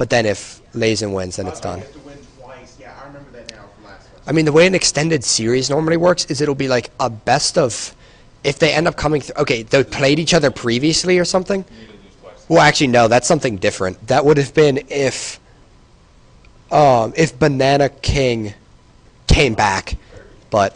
But then if Lelouch wins, then it's done. You have to win twice. Yeah, I remember that now from last one. I mean, the way an extended series normally works is it'll be like a best of... If they end up coming through... Okay, they played each other previously or something? Well, actually, no, that's something different. That would have been if Banana King came back. But,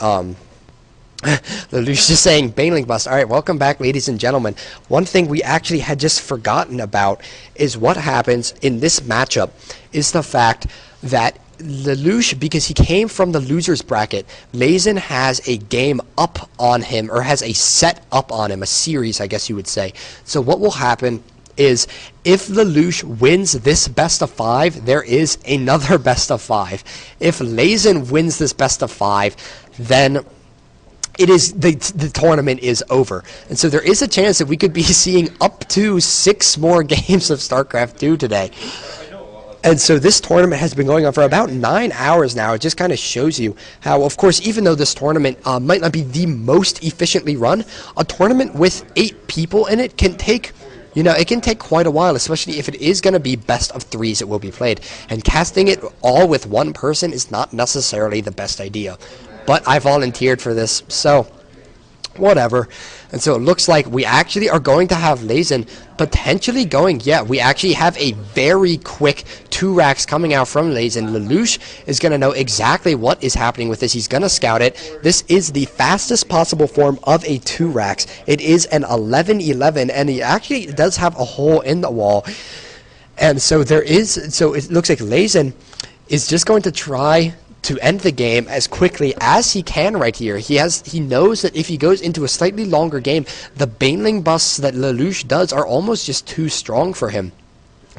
Lelouch just saying, Baneling Bust. Alright, welcome back, ladies and gentlemen. One thing we actually had just forgotten about is what happens in this matchup is the fact that Lelouch, because he came from the loser's bracket, Lelouch has a game up on him, or has a set up on him, a series, I guess you would say. So what will happen is if Lelouch wins this best of 5, there is another best of 5. If Lelouch wins this best of 5, then it is the tournament is over. And so there is a chance that we could be seeing up to 6 more games of StarCraft 2 today. And so this tournament has been going on for about 9 hours now. It just kind of shows you how, of course, even though this tournament might not be the most efficiently run, a tournament with 8 people in it can take... You know, it can take quite a while, especially if it is going to be best of 3s that will be played. And casting it all with one person is not necessarily the best idea. But I volunteered for this, so whatever. And so it looks like we actually are going to have Lelouch potentially going, yeah, we actually have a very quick 2 racks coming out from Lelouch, and Lelouch is going to know exactly what is happening with this. He's going to scout it. This is the fastest possible form of a 2 racks. It is an 11-11, and he actually does have a hole in the wall. And so there is, so it looks like Lelouch is just going to try to end the game as quickly as he can right here. He knows that if he goes into a slightly longer game, the Baneling busts that Lelouch does are almost just too strong for him.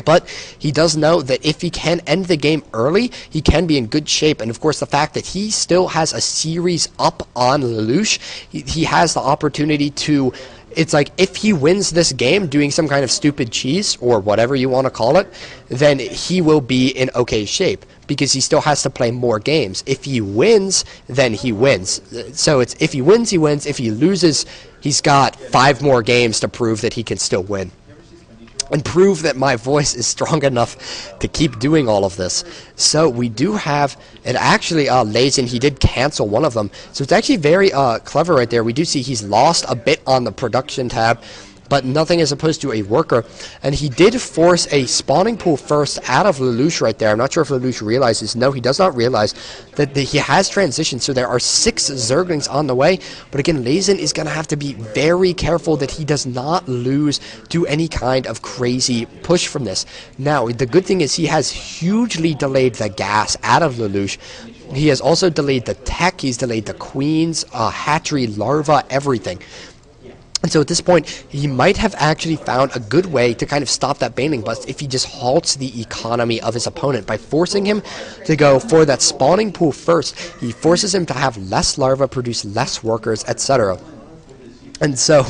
But he does know that if he can end the game early, he can be in good shape. And of course, the fact that he still has a series up on Lelouch, he has the opportunity to... It's like, if he wins this game doing some kind of stupid cheese, or whatever you want to call it, then he will be in okay shape, because he still has to play more games. If he wins, then he wins. So it's, if he wins, he wins. If he loses, he's got 5 more games to prove that he can still win. And prove that my voice is strong enough to keep doing all of this. So we do have, and actually Lelouch, he did cancel one of them. So it's actually very clever right there. We do see he's lost a bit on the production tab, but nothing as opposed to a worker. And he did force a spawning pool first out of Lelouch right there. I'm not sure if Lelouch realizes. No, he does not realize that he has transitioned. So there are 6 Zerglings on the way. But again, Lelouch is going to have to be very careful that he does not lose to any kind of crazy push from this. Now, the good thing is he has hugely delayed the gas out of Lelouch. He has also delayed the tech. He's delayed the queens, hatchery, larva, everything. And so at this point, he might have actually found a good way to kind of stop that Baneling bust if he just halts the economy of his opponent by forcing him to go for that spawning pool first. He forces him to have less larvae, produce less workers, etc. And so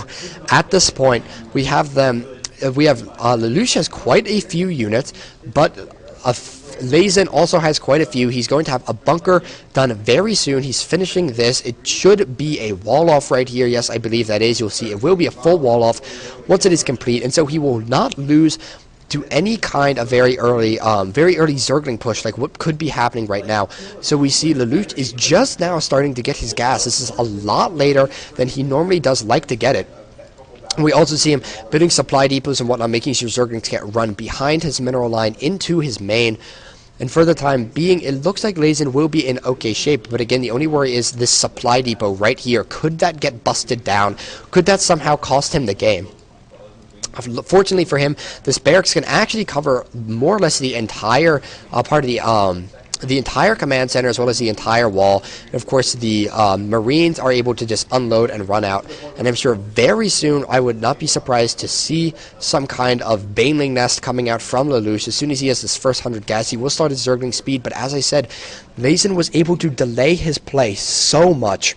at this point, we have them. Lelouch has quite a few units, but Lelouch also has quite a few. He's going to have a bunker done very soon. He's finishing this. It should be a wall off right here. Yes, I believe that is. You'll see it will be a full wall off once it is complete. And so he will not lose to any kind of very early Zergling push like what could be happening right now. So we see Lelouch is just now starting to get his gas. This is a lot later than he normally does like to get it. We also see him building supply depots and whatnot, making sure Zerglings can't run behind his mineral line into his main. And for the time being, it looks like Lelouch will be in okay shape. But again, the only worry is this supply depot right here. Could that get busted down? Could that somehow cost him the game? Fortunately for him, this barracks can actually cover more or less the entire part of the entire command center as well as the entire wall. And of course, the Marines are able to just unload and run out. And I'm sure very soon, I would not be surprised to see some kind of Baneling nest coming out from Lelouch. As soon as he has his first 100 gas, he will start his Zergling speed. But as I said, Lelouch was able to delay his play so much.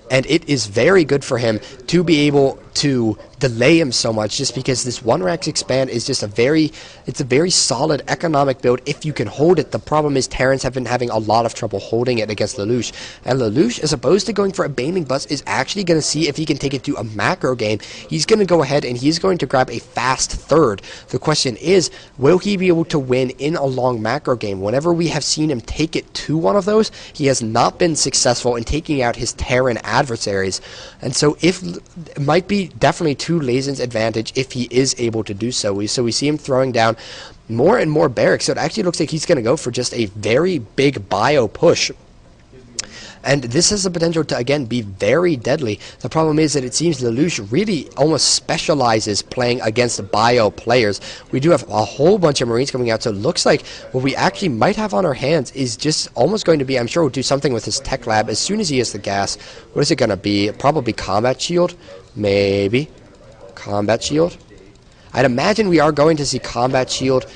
And it is very good for him to be able to delay him so much, just because this 1-Rex expand is just it's a very solid economic build if you can hold it. The problem is Terrans have been having a lot of trouble holding it against Lelouch, and Lelouch, as opposed to going for a Baneling Bust, is actually going to see if he can take it to a macro game. He's going to go ahead and he's going to grab a fast third. The question is, will he be able to win in a long macro game? Whenever we have seen him take it to one of those, he has not been successful in taking out his Terran adversaries, and so it might be definitely to Lelouch's advantage if he is able to do so. So we see him throwing down more and more barracks, so it actually looks like he's going to go for just a very big bio push. And this has the potential to, again, be very deadly. The problem is that it seems Lelouch really almost specializes playing against bio players. We do have a whole bunch of Marines coming out, so it looks like what we actually might have on our hands is just almost going to be, I'm sure we'll do something with his tech lab as soon as he has the gas. What is it going to be? Probably combat shield? Maybe. Combat shield? I'd imagine we are going to see combat shield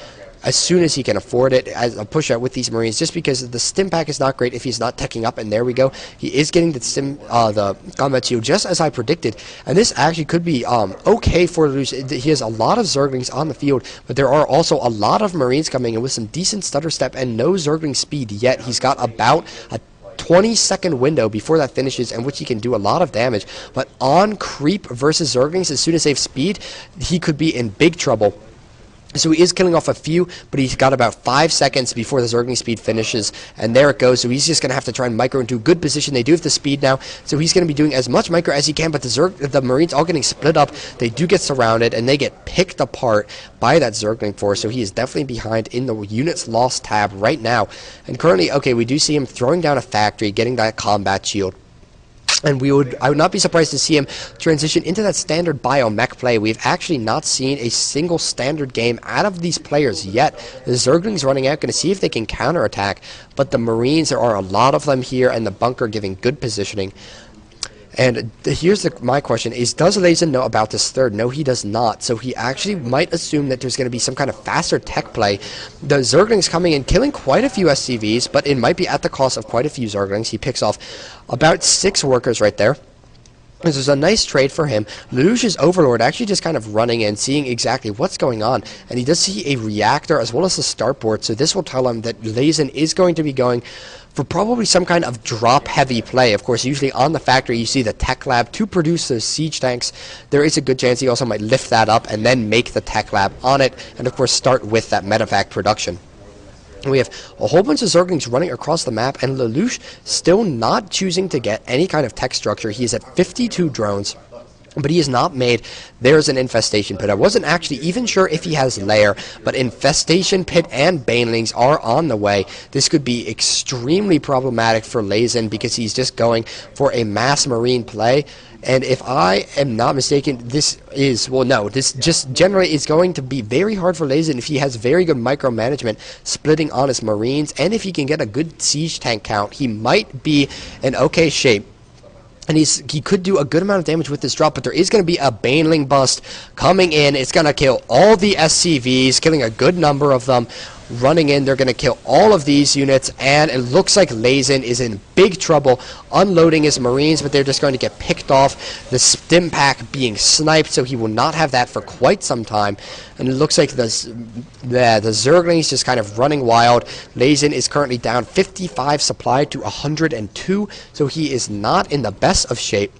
as soon as he can afford it as a push out with these Marines, just because the stim pack is not great if he's not teching up, and there we go. He is getting the combat shield just as I predicted, and this actually could be okay for Lelouch. He has a lot of Zerglings on the field, but there are also a lot of Marines coming in with some decent stutter step and no Zergling speed yet. He's got about a 20-second window before that finishes, in which he can do a lot of damage, but on creep versus Zerglings, as soon as they have speed, he could be in big trouble. So he is killing off a few, but he's got about 5 seconds before the Zergling speed finishes, and there it goes. So he's just going to have to try and micro into a good position. They do have the speed now, so he's going to be doing as much micro as he can, but the Marines all getting split up. They do get surrounded, and they get picked apart by that Zergling force, so he is definitely behind in the units lost tab right now. And currently, okay, we do see him throwing down a factory, getting that combat shield. And I would not be surprised to see him transition into that standard biomech play. We've actually not seen a single standard game out of these players yet. The Zergling's running out, going to see if they can counterattack, but the Marines, there are a lot of them here, and the bunker giving good positioning. And here's my question is, does afiLiazn know about this third? No, he does not. So he actually might assume that there's going to be some kind of faster tech play. The Zergling's coming in, killing quite a few SCVs, but it might be at the cost of quite a few Zerglings. He picks off about 6 workers right there. This is a nice trade for him. Lelouch's Overlord actually just kind of running in, seeing exactly what's going on. And he does see a reactor as well as a starport, so this will tell him that afiLiazn is going to be going for probably some kind of drop-heavy play. Of course, usually on the factory you see the tech lab to produce those siege tanks. There is a good chance he also might lift that up and then make the tech lab on it, and of course start with that medevac production. We have a whole bunch of Zerglings running across the map, and Lelouch still not choosing to get any kind of tech structure. He is at 52 drones, but he has not made, there's an infestation pit. I wasn't actually even sure if he has lair, but infestation pit and banelings are on the way. This could be extremely problematic for afiLiazn because he's just going for a mass marine play. And if I am not mistaken, this just generally is going to be very hard for afiLiazn if he has very good micromanagement splitting on his Marines, and if he can get a good siege tank count, he might be in okay shape. And he could do a good amount of damage with this drop, but there is going to be a Baneling Bust coming in. It's going to kill all the SCVs, killing a good number of them. Running in, they're going to kill all of these units, and it looks like afiLiazn is in big trouble unloading his Marines, but they're just going to get picked off. The stim pack being sniped, so he will not have that for quite some time. And it looks like the Zerglings just kind of running wild. afiLiazn is currently down 55 supply to 102, so he is not in the best of shape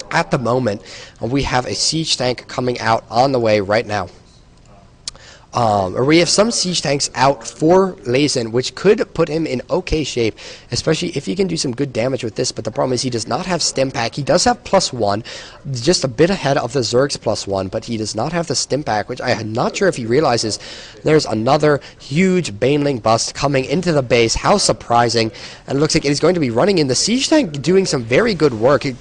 at the moment. And we have a siege tank coming out on the way right now. Or we have some siege tanks out for afiLiazn, which could put him in okay shape, especially if he can do some good damage with this. But the problem is he does not have stim pack. He does have +1, just a bit ahead of the Zerg's +1, but he does not have the stim pack, which I am not sure if he realizes. There's another huge Baneling Bust coming into the base. How surprising. And it looks like it is going to be running in. The siege tank doing some very good work. It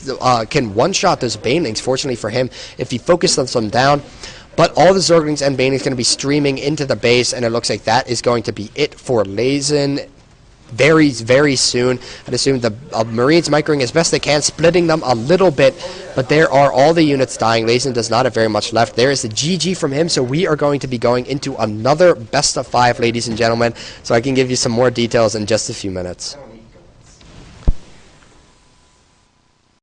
can one-shot those Banelings, fortunately for him, if he focuses them down. But all the Zerglings and Banelings going to be streaming into the base, and it looks like that is going to be it for afiLiazn very, very soon. I'd assume the Marines microing as best they can, splitting them a little bit, but there are all the units dying. afiLiazn does not have very much left. There is the GG from him, so we are going to be going into another best of 5, ladies and gentlemen, so I can give you some more details in just a few minutes.